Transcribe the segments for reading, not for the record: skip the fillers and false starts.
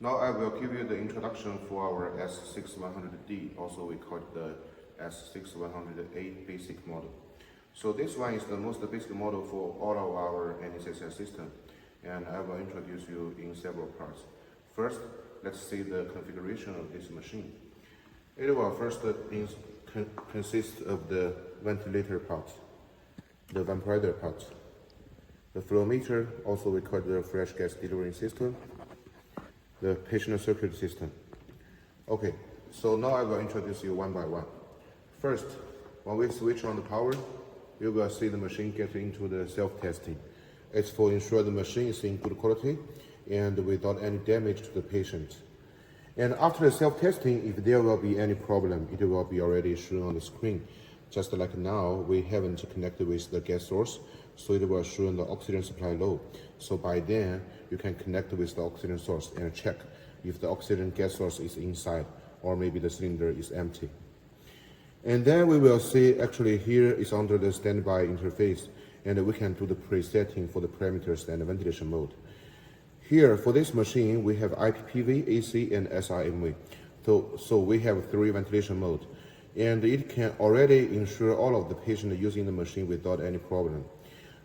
Now I will give you the introduction for our S6100D, also we call it the S6100A basic model. So this one is the most basic model for all of our NSSI system, and I will introduce you in several parts. First, let's see the configuration of this machine. It will first consist of the ventilator part, the vaporizer part, the flow meter, also we call it the fresh gas delivery system, the patient circuit system. Okay, so now I will introduce you one by one. First, when we switch on the power, you will see the machine get into the self-testing. It's for ensure the machine is in good quality and without any damage to the patient. And after the self-testing, if there will be any problem, it will be already shown on the screen. Just like now, we haven't connected with the gas source, so it will show the oxygen supply low. So by then, you can connect with the oxygen source and check if the oxygen gas source is inside or maybe the cylinder is empty. And then we will see actually here is under the standby interface, and we can do the presetting for the parameters and the ventilation mode. Here for this machine, we have IPPV, AC, and SIMV. So we have 3 ventilation modes, and it can already ensure all of the patient using the machine without any problem.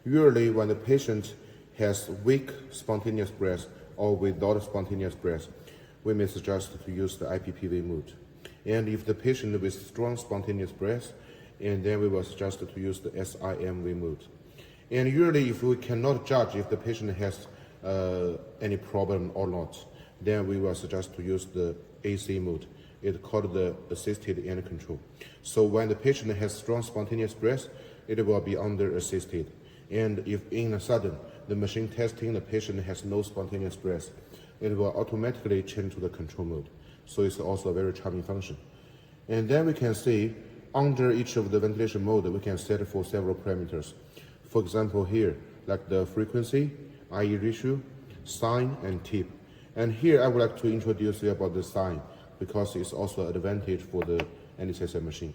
Usually when the patient has weak spontaneous breath or without spontaneous breath, we may suggest to use the IPPV mode. And if the patient with strong spontaneous breath, and then we will suggest to use the SIMV mode. And usually if we cannot judge if the patient has any problem or not, then we will suggest to use the AC mode. It's called the assisted end control. So when the patient has strong spontaneous breath, it will be under assisted. And if in a sudden the machine testing the patient has no spontaneous breath, it will automatically change to the control mode. So it's also a very charming function. And then we can see under each of the ventilation mode, we can set for several parameters. For example, here, like the frequency, IE ratio, sign, and tip. And here I would like to introduce you about the sign, because it's also an advantage for the NSSI machine.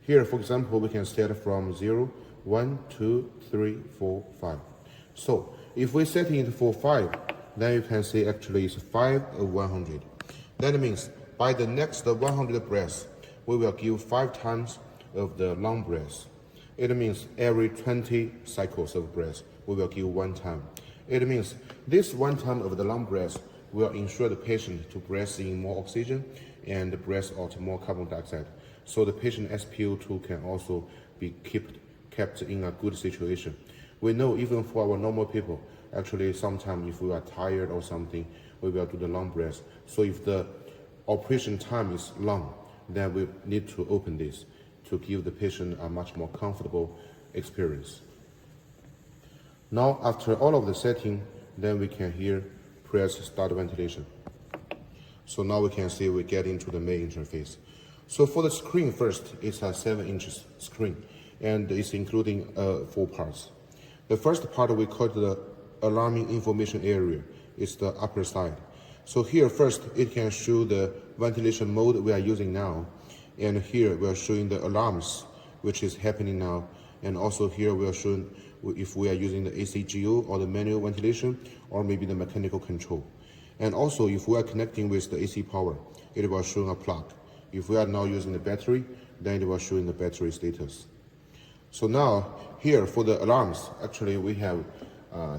Here, for example, we can set from 0, 1, 2, 3, 4, 5. So if we set it for 5, then you can see actually it's 5 of 100. That means by the next 100 breaths, we will give 5 times of the long breath. It means every 20 cycles of breath, we will give 1 time. It means this 1 time of the long breath will ensure the patient to breathe in more oxygen and breathe out more carbon dioxide. So the patient SpO2 can also be kept in a good situation. We know even for our normal people, actually sometimes if we are tired or something, we will do the long breath. So if the operation time is long, then we need to open this to give the patient a much more comfortable experience. Now after all of the setting, then we can here press start ventilation. So now we can see we get into the main interface. So for the screen first, it's a 7-inch screen, and it's including 4 parts. The first part we call the alarming information area. It's the upper side. So here first, it can show the ventilation mode we are using now. And here we are showing the alarms, which is happening now. And also here we are showing if we are using the ACGO or the manual ventilation or maybe the mechanical control. And also if we are connecting with the AC power, it will show a plug. If we are now using the battery, then it will show in the battery status. So now here for the alarms, actually we have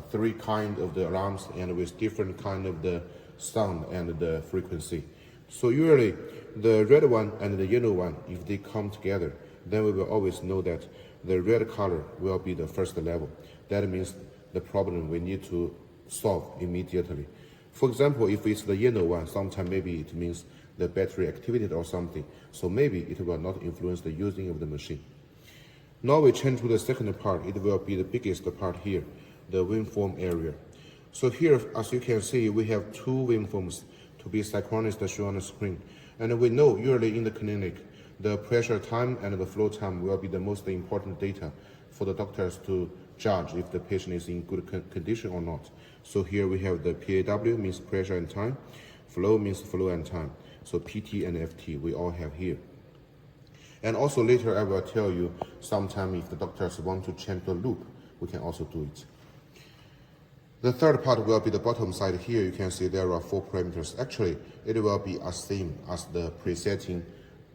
3 kinds of the alarms and with different kind of the sound and the frequency. So usually the red one and the yellow one, if they come together, then we will always know that the red color will be the first level. That means the problem we need to solve immediately. For example, if it's the yellow one, sometimes maybe it means the battery activated or something. So maybe it will not influence the using of the machine. Now we change to the second part. It will be the biggest part here, the waveform area. So here, as you can see, we have 2 waveforms to be synchronized shown on the screen. And we know usually in the clinic, the pressure time and the flow time will be the most important data for the doctors to judge if the patient is in good condition or not. So here we have the PAW, means pressure and time. Flow means flow and time. So PT and FT, we all have here. And also later I will tell you, sometime if the doctors want to change the loop, we can also do it. The third part will be the bottom side. Here you can see there are 4 parameters. Actually, it will be as same as the presetting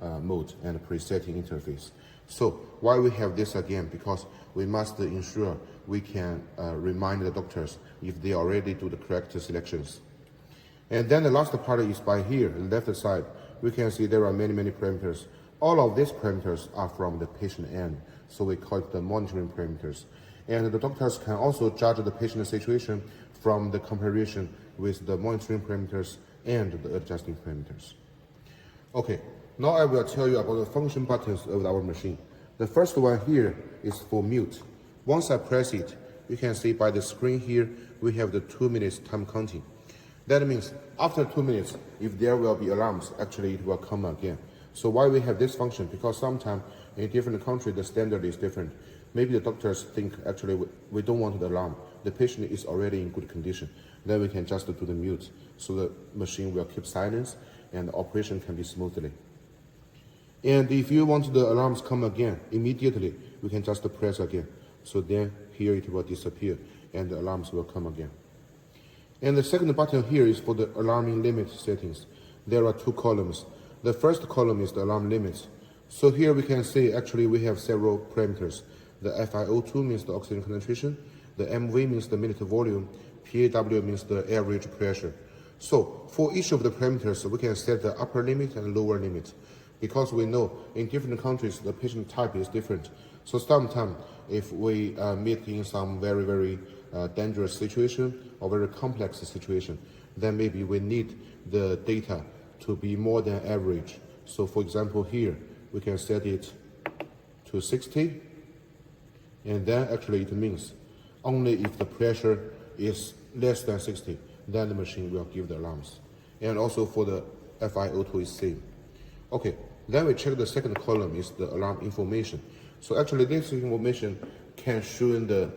mode and presetting interface. So why we have this again? Because we must ensure we can remind the doctors if they already do the correct selections. And then the last part is by here, the left side. We can see there are many parameters. All of these parameters are from the patient end, so we call it the monitoring parameters. And the doctors can also judge the patient situation from the comparison with the monitoring parameters and the adjusting parameters. Okay, now I will tell you about the function buttons of our machine. The first one here is for mute. Once I press it, you can see by the screen here, we have the 2 minutes time counting. That means after 2 minutes, if there will be alarms, actually it will come again. So why we have this function? Because sometimes in different countries, the standard is different. Maybe the doctors think, actually, we don't want the alarm. The patient is already in good condition. Then we can just do the mute. So the machine will keep silence and the operation can be smoothly. And if you want the alarms come again, immediately, we can just press again. So then here it will disappear and the alarms will come again. And the second button here is for the alarming limit settings. There are 2 columns. The first column is the alarm limits. So here we can see actually we have several parameters. The FiO2 means the oxygen concentration, the MV means the minute volume, PAW means the average pressure. So for each of the parameters, we can set the upper limit and lower limit. Because we know in different countries, the patient type is different. So sometimes if we meet in some very dangerous situation or very complex situation, then maybe we need the data to be more than average. So for example here, we can set it to 60, and then actually it means only if the pressure is less than 60, then the machine will give the alarms. And also for the FiO2 is same. Okay, then we check the second column is the alarm information. So actually this information can show in the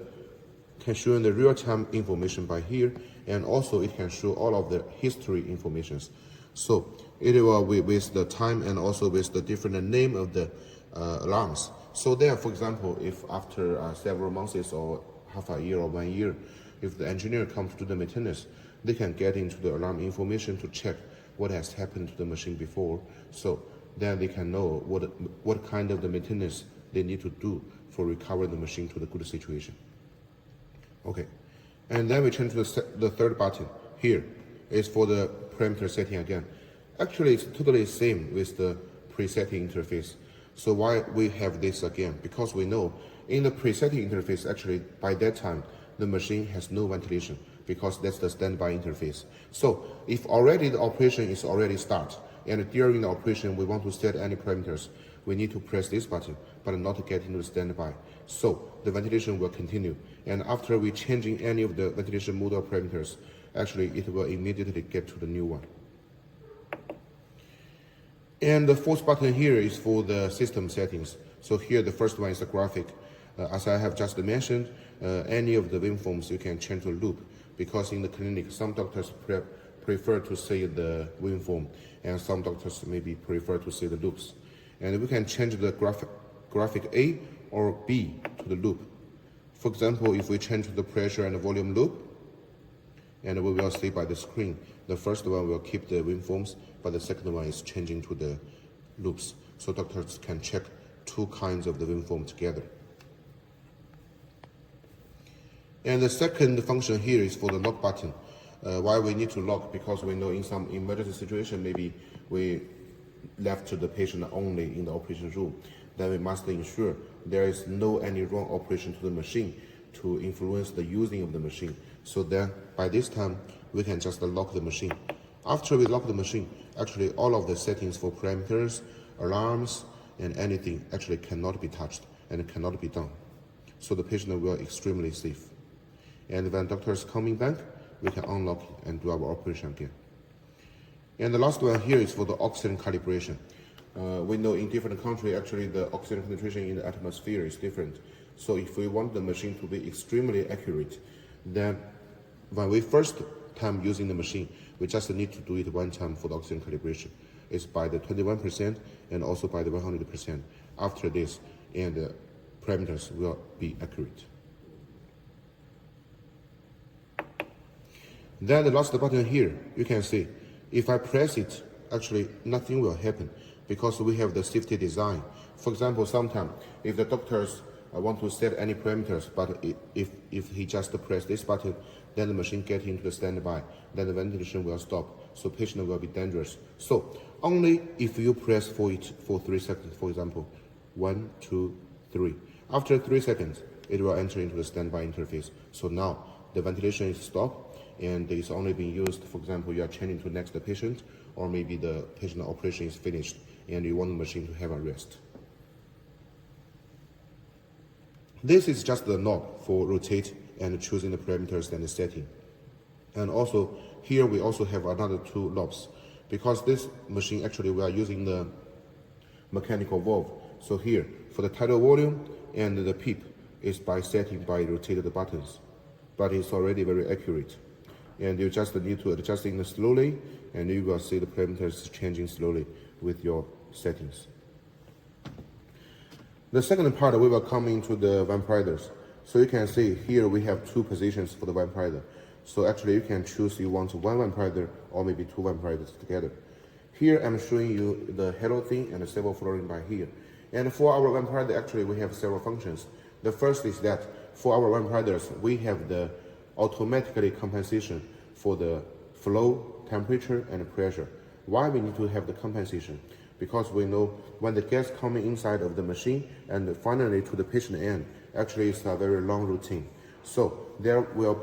real-time information by here, and also it can show all of the history informations. So it will with the time and also with the different name of the alarms. So there, for example, if after several months or half a year or 1 year, if the engineer comes to the maintenance, they can get into the alarm information to check what has happened to the machine before. So then they can know what kind of the maintenance they need to do for recover the machine to the good situation. Okay, and then we change to the third button. Here is for the parameter setting again. Actually, it's totally the same with the presetting interface. So why we have this again? Because we know in the presetting interface, actually by that time, the machine has no ventilation because that's the standby interface. So if already the operation is already start, and during the operation we want to set any parameters, we need to press this button, but not get into the standby. So the ventilation will continue. And after we changing any of the ventilation mode or parameters, actually it will immediately get to the new one. And the fourth button here is for the system settings. So here the first one is the graphic. As I have just mentioned, any of the waveforms you can change to loop, because in the clinic some doctors prefer to see the waveform and some doctors maybe prefer to see the loops. And we can change the graphic A or B to the loop. For example, if we change the pressure and the volume loop, and we will see by the screen, the first one will keep the waveforms, but the second one is changing to the loops. So doctors can check 2 kinds of the waveform together. And the second function here is for the lock button. Why we need to lock? Because we know in some emergency situation, maybe we left the patient only in the operation room. Then we must ensure there is no any wrong operation to the machine to influence the using of the machine. So then by this time, we can just lock the machine. After we lock the machine, actually all of the settings for parameters, alarms, and anything actually cannot be touched and cannot be done. So the patient will be extremely safe. And when doctor is coming back, we can unlock it and do our operation again. And the last one here is for the oxygen calibration. We know in different countries, actually the oxygen concentration in the atmosphere is different. So if we want the machine to be extremely accurate, then when we first time using the machine, we just need to do it one time for the oxygen calibration. It's by the 21% and also by the 100%. After this, and the parameters will be accurate. Then the last button here, you can see, if I press it, actually nothing will happen because we have the safety design. For example, sometimes if the doctors want to set any parameters, but if he just press this button, then the machine gets into the standby, then the ventilation will stop, so patient will be dangerous. So only if you press for it for 3 seconds, for example, 1, 2, 3. After 3 seconds, it will enter into the standby interface. So now the ventilation is stopped and it's only being used, for example, you are changing to next patient, or maybe the patient operation is finished and you want the machine to have a rest. This is just the knob for rotate and choosing the parameters and the setting. And also here we also have another 2 knobs because this machine actually we are using the mechanical valve. So here for the tidal volume and the PEEP is by setting by rotated buttons, but it's already very accurate. And you just need to adjust it slowly and you will see the parameters changing slowly with your settings. The second part, we will come into the vampires. So you can see here we have 2 positions for the vampire. So actually you can choose you want 1 vampire or maybe 2 vampires together. Here I'm showing you the halo thing and the sevoflurane by here. And for our vampire, actually we have several functions. The first is that for our vampires, we have the automatically compensation for the flow, temperature, and pressure. Why we need to have the compensation? Because we know when the gas coming inside of the machine and finally to the patient end, actually it's a very long routine. So there will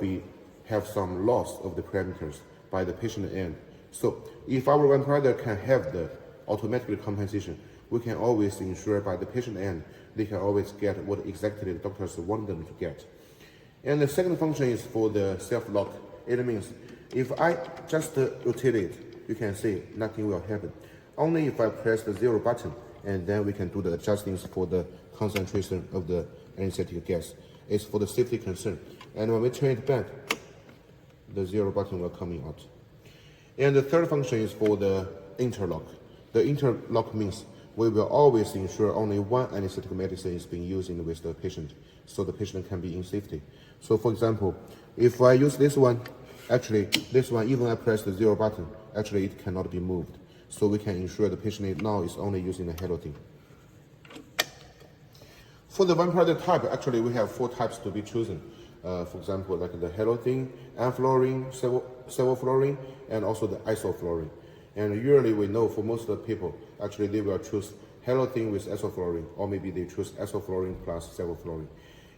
have some loss of the parameters by the patient end. So if our vampire can have the automatic compensation, we can always ensure by the patient end, they can always get what exactly the doctors want them to get. And the second function is for the self-lock. It means if I just rotate it, you can see nothing will happen. Only if I press the 0 button, and then we can do the adjustments for the concentration of the anesthetic gas. It's for the safety concern. And when we turn it back, the 0 button will come out. And the third function is for the interlock. The interlock means we will always ensure only 1 anesthetic medicine is being used with the patient, so the patient can be in safety. So for example, if I use this one, actually this one, even I press the 0 button, actually it cannot be moved. So we can ensure the patient now is only using the halo thing. For the vampire type, actually we have 4 types to be chosen. For example, like the halo thing, enflurane, sevoflurane, and also the isoflurane. And usually we know for most of the people, actually they will choose halo thing with isoflurane, or maybe they choose isoflurane plus sevoflurane.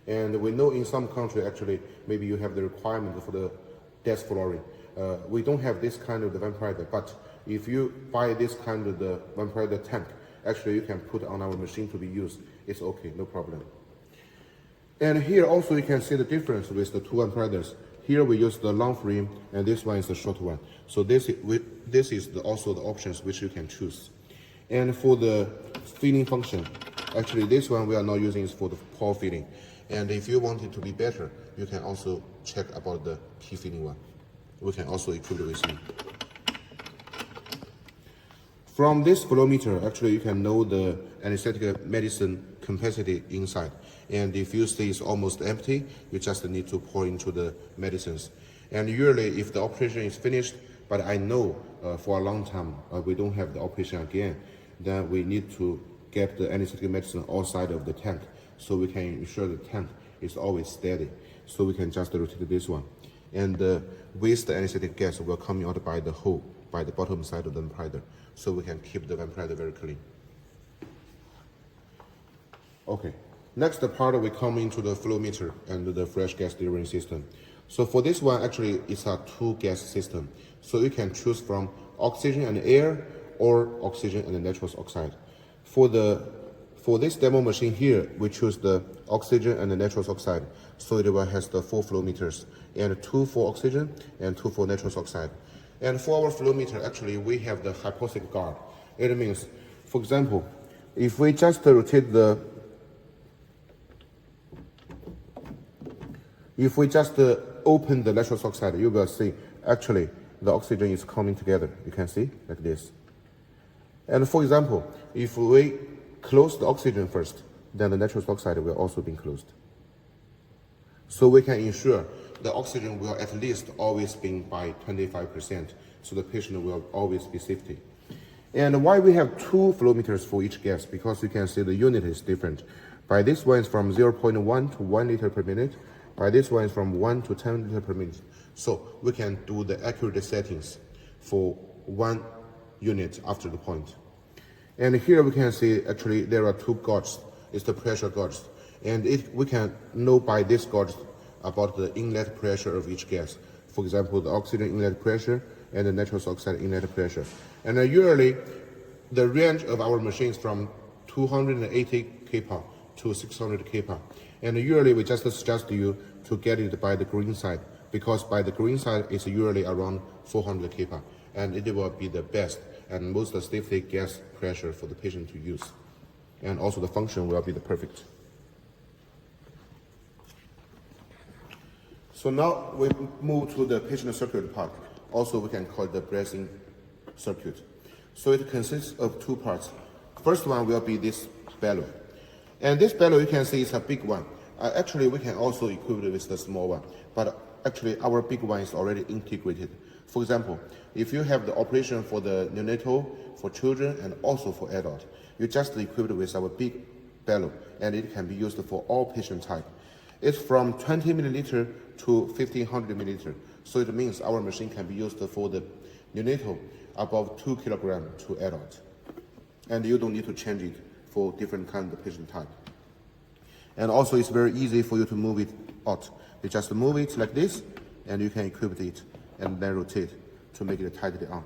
And we know in some countries, actually, maybe you have the requirement for the desflurane. We don't have this kind of the vampire, but if you buy this kind of the vampire tank, actually you can put on our machine to be used. It's okay, no problem. And here also you can see the difference with the 2 vampires. Here we use the long frame, and this one is the short one. So this is also the options which you can choose. And for the feeding function, actually this one we are not using is for the pore feeding. And if you want it to be better, you can also check about the key feeding one. We can also equip it with me. From this flow meter, actually you can know the anesthetic medicine capacity inside. And if you see it's almost empty, you just need to pour into the medicines. And usually if the operation is finished, but I know for a long time we don't have the operation again, then we need to get the anesthetic medicine outside of the tank, so we can ensure the tank is always steady. So we can just rotate this one. And with the anesthetic gas will come out by the hole, by the bottom side of the vampire, so we can keep the vampire very clean. Okay, next part we come into the flow meter and the fresh gas delivery system. So for this one, actually it's a 2 gas system. So you can choose from oxygen and air or oxygen and nitrous oxide. For this demo machine here, we choose the oxygen and the nitrous oxide. So it will has the 4 flow meters, and 2 for oxygen and 2 for nitrous oxide. And for our flow meter, actually we have the hypoxic guard. It means, for example, if we just rotate the open the nitrous oxide, you will see actually the oxygen is coming together. You can see like this. And for example, if we close the oxygen first, then the nitrous oxide will also be closed. So we can ensure the oxygen will at least always be by 25%, so the patient will always be safety. And why we have two flow meters for each gas? Because you can see the unit is different. By this one is from 0.1 to 1 liter per minute. By this one is from 1 to 10 liter per minute. So we can do the accurate settings for one unit after the point. And here we can see actually there are two gauges. It's the pressure gauge. And we can know by this gauge about the inlet pressure of each gas. For example, the oxygen inlet pressure and the nitrous oxide inlet pressure. And usually, the range of our machines from 280 kPa to 600 kPa. And usually, we just suggest you to get it by the green side, because by the green side, it's usually around 400 kPa. And it will be the best and most safety gas pressure for the patient to use. And also the function will be the perfect. So now we move to the patient circuit part. Also, we can call it the breathing circuit. So it consists of two parts. First one will be this bellow. And this bellow, you can see, is a big one. Actually, we can also equip it with the small one. But actually, our big one is already integrated. For example, if you have the operation for the neonatal, for children, and also for adult, you just equip it with our big bellow, and it can be used for all patient type. It's from 20 milliliter to 1500 milliliter. So it means our machine can be used for the neonatal above 2 kilogram to adult. And you don't need to change it for different kind of patient type. And also it's very easy for you to move it out. You just move it like this, and you can equip it and then rotate to make it tightly on.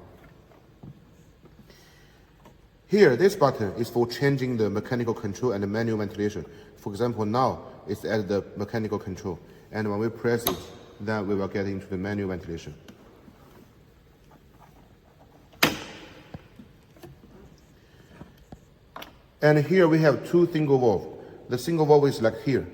Here, this button is for changing the mechanical control and the manual ventilation. For example, now it's at the mechanical control. And when we press it, then we will get into the manual ventilation. And here we have two single valve. The single valve is like here.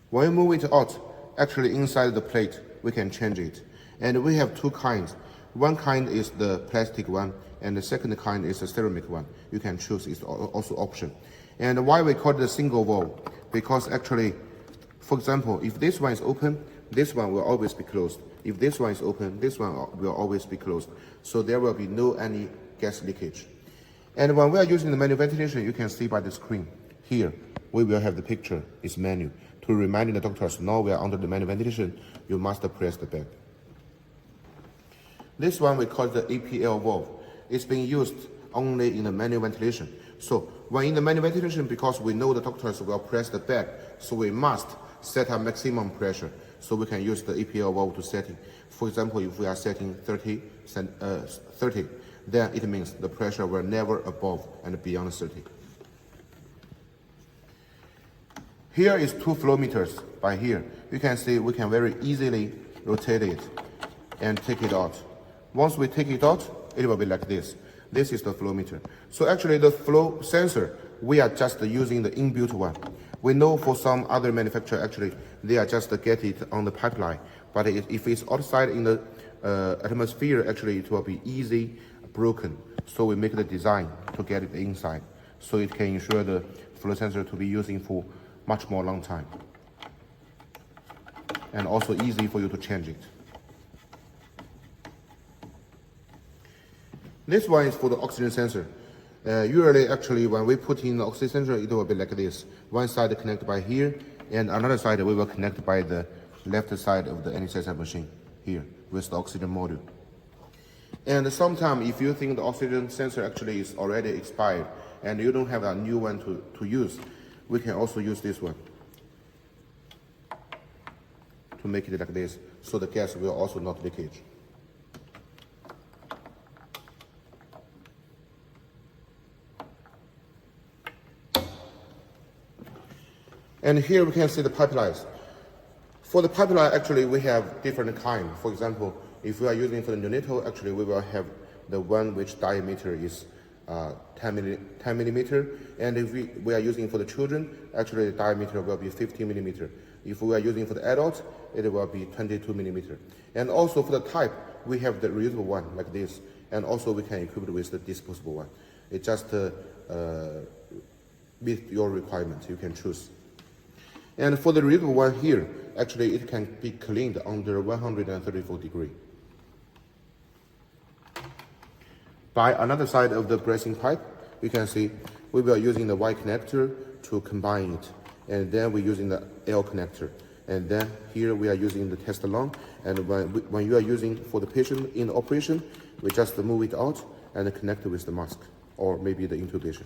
When we move it out, actually inside the plate, we can change it. And we have two kinds. One kind is the plastic one, and the second kind is the ceramic one. You can choose, it's also option. And why we call it a single valve? Because actually, for example, if this one is open, this one will always be closed. If this one is open, this one will always be closed. So there will be no any gas leakage. And when we are using the manual ventilation, you can see by the screen. Here, we will have the picture, it's manual. To remind the doctors, now we are under the manual ventilation, you must press the button. This one we call the APL valve. It's being used only in the manual ventilation. So when in the manual ventilation, because we know the doctors will press the bed, so we must set a maximum pressure. So we can use the APL valve to set it. For example, if we are setting 30, then it means the pressure will never above and beyond 30. Here is two flow meters by here. You can see we can very easily rotate it and take it out. Once we take it out, it will be like this. This is the flow meter. So actually the flow sensor, we are just using the inbuilt one. We know for some other manufacturer, actually, they are just get it on the pipeline. But if it's outside in the atmosphere, actually it will be easy broken. So we make the design to get it inside. So it can ensure the flow sensor to be using for much more long time. And also easy for you to change it. This one is for the oxygen sensor. Usually, actually, when we put in the oxygen sensor, it will be like this. One side connected by here, and another side we will connect by the left side of the anesthesia machine, here, with the oxygen module. And sometimes, if you think the oxygen sensor actually is already expired, and you don't have a new one to use, we can also use this one to make it like this, so the gas will also not leakage. And here we can see the pipelines. For the pipeline, actually, we have different kind. For example, if we are using for the neonatal, actually, we will have the one which diameter is 10 millimeter. And if we are using for the children, actually, the diameter will be 15 millimeter. If we are using for the adults, it will be 22 millimeter. And also for the type, we have the reusable one like this. And also we can equip it with the disposable one. It just meets your requirement. You can choose. And for the reusable one here, actually it can be cleaned under 134 degrees. By another side of the bracing pipe, you can see we were using the Y connector to combine it. And then we're using the L connector. And then here we are using the test along. And when you are using for the patient in the operation, we just move it out and connect it with the mask or maybe the intubation.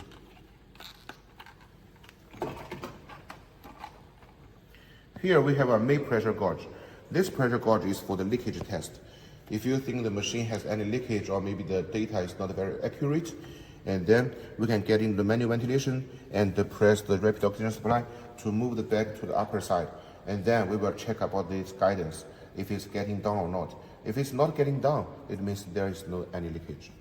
Here we have a main pressure gauge. This pressure gauge is for the leakage test. If you think the machine has any leakage or maybe the data is not very accurate, and then we can get in the manual ventilation and press the rapid oxygen supply to move the bag to the upper side. And then we will check about this guidance, if it's getting down or not. If it's not getting down, it means there is no any leakage.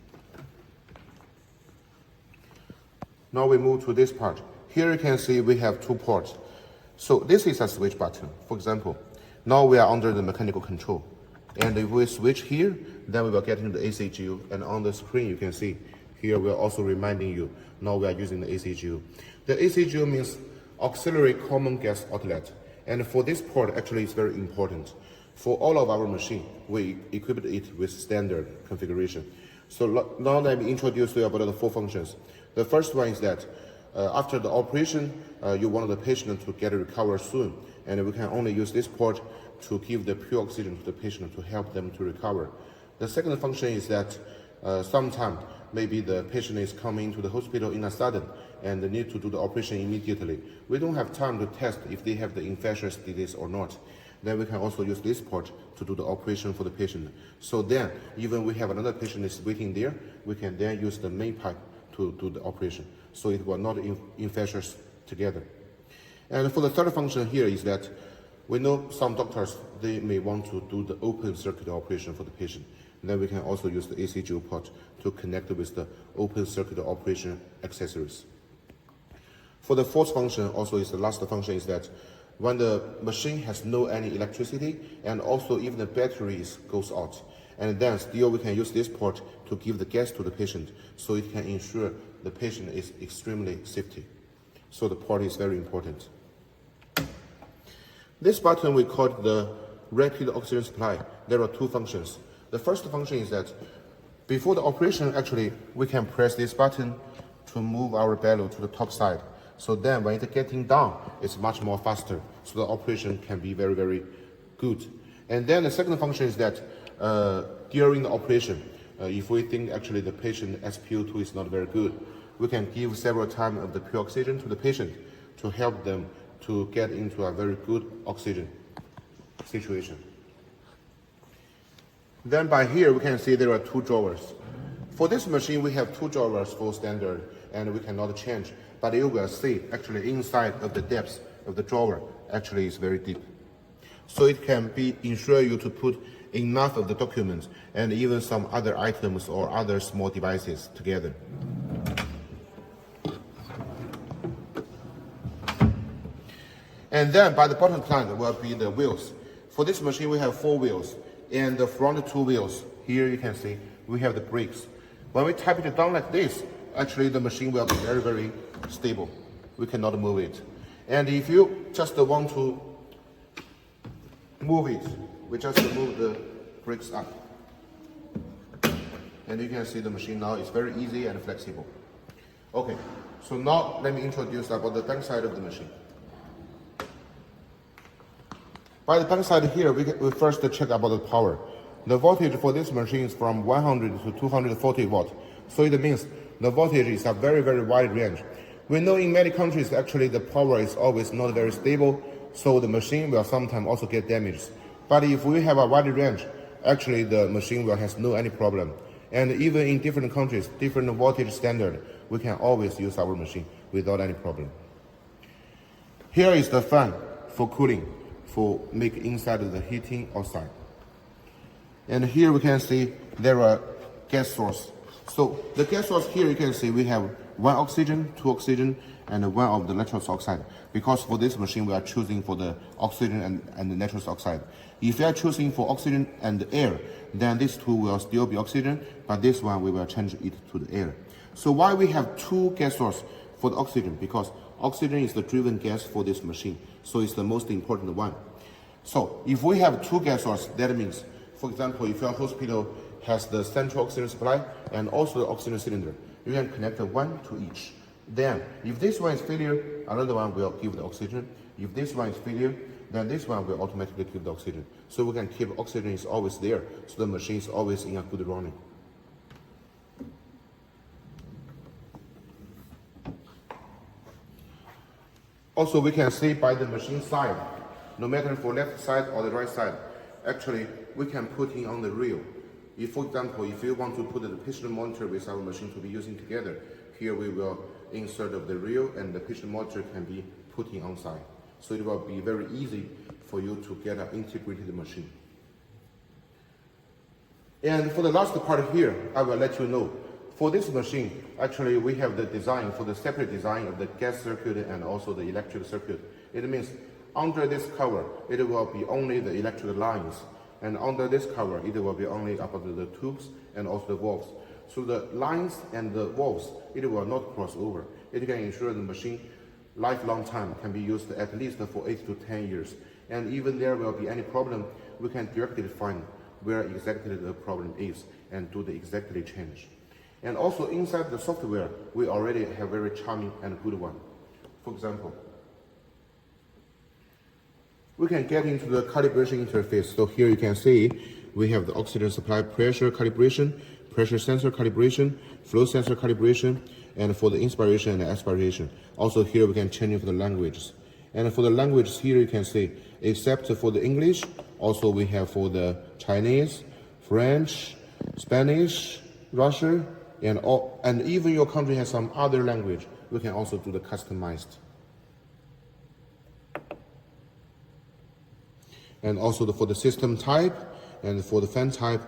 Now we move to this part. Here you can see we have 2 ports. So this is a switch button. For example, now we are under the mechanical control. And if we switch here, then we will get into the ACGU. And on the screen, you can see here we are also reminding you, now we are using the ACGU. The ACGU means auxiliary common gas outlet. And for this port, actually it's very important. For all of our machine, we equipped it with standard configuration. So now let me introduce you about the 4 functions. The first one is that after the operation, you want the patient to get recover soon. And we can only use this port to give the pure oxygen to the patient to help them to recover. The second function is that sometimes maybe the patient is coming to the hospital in a sudden and they need to do the operation immediately. We don't have time to test if they have the infectious disease or not. Then we can also use this port to do the operation for the patient. So then, even we have another patient is waiting there, we can then use the main pipe to do the operation. So it will not infectious together. And for the third function here is that we know some doctors, they may want to do the open circuit operation for the patient. And then we can also use the ACGU port to connect with the open circuit operation accessories. For the fourth function, also is the last function, is that when the machine has no any electricity and also even the batteries goes out, and then still we can use this port to give the gas to the patient, so it can ensure the patient is extremely safety. So the port is very important. This button we call the rapid oxygen supply. There are 2 functions. The first function is that before the operation, actually we can press this button to move our bellow to the top side. So then when it's getting down, it's much more faster. So the operation can be very, very good. And then the second function is that during the operation, if we think actually the patient SpO2 is not very good, we can give several times of the pure oxygen to the patient to help them to get into a very good oxygen situation. Then by here, we can see there are 2 drawers. For this machine, we have 2 drawers for standard, and we cannot change. But you will see, actually, inside of the depths of the drawer, actually is very deep. So it can be ensure you to put enough of the documents and even some other items or other small devices together. And then by the bottom plant will be the wheels. For this machine, we have 4 wheels. And the front 2 wheels, here you can see, we have the brakes. When we tap it down like this, actually the machine will be very, very stable. We cannot move it. And if you just want to move it, we just move the brakes up. And you can see the machine now is very easy and flexible. Okay, so now let me introduce about the back side of the machine. By the back side here, we first check about the power. The voltage for this machine is from 100 to 240 watt. So it means the voltage is a very, very wide range. We know in many countries, actually the power is always not very stable, so the machine will sometimes also get damaged. But if we have a wide range, actually the machine will have no any problem. And even in different countries, different voltage standard, we can always use our machine without any problem. Here is the fan for cooling, for make inside of the heating outside. And here we can see there are gas source. So the gas source here you can see we have 1 oxygen, 2 oxygen, and 1 of the nitrous oxide. Because for this machine we are choosing for the oxygen and the nitrous oxide. If you are choosing for oxygen and air, then these 2 will still be oxygen, but this one we will change it to the air. So why we have 2 gas sources? for the oxygen, because oxygen is the driven gas for this machine, so it's the most important one. So if we have two gas sources, that means, for example, if your hospital has the central oxygen supply and also the oxygen cylinder, you can connect one to each. Then, if this one is failure, another one will give the oxygen. If this one is failure, then this one will automatically give the oxygen. So we can keep oxygen is always there, so the machine is always in a good running. Also, we can see by the machine side, no matter for left side or the right side, actually we can put in on the reel. If, for example, if you want to put the patient monitor with our machine to be using together, here we will insert of the reel and the patient monitor can be put in on side. So it will be very easy for you to get an integrated machine. And for the last part here, I will let you know, for this machine, actually we have the design for the separate design of the gas circuit and also the electric circuit. It means under this cover, it will be only the electric lines. And under this cover, it will be only about the tubes and also the valves. So the lines and the valves, it will not cross over. It can ensure the machine lifelong time can be used at least for 8 to 10 years. And even there will be any problem, we can directly find where exactly the problem is and do the exactly change. And also inside the software, we already have very charming and good one. For example, we can get into the calibration interface. So here you can see we have the oxygen supply pressure calibration, pressure sensor calibration, flow sensor calibration, and for the inspiration and aspiration. Also here we can change it for the languages. And for the languages here you can see, except for the English, also we have for the Chinese, French, Spanish, Russian, and even your country has some other language, we can also do the customized. And also for the system type and for the fan type,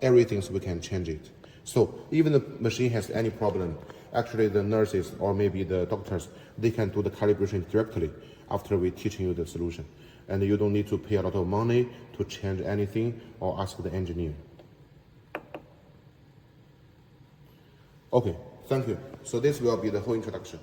everything so we can change it. So even the machine has any problem, actually the nurses or maybe the doctors, they can do the calibration directly after we teaching you the solution. And you don't need to pay a lot of money to change anything or ask the engineer. Okay, thank you. So this will be the whole introduction.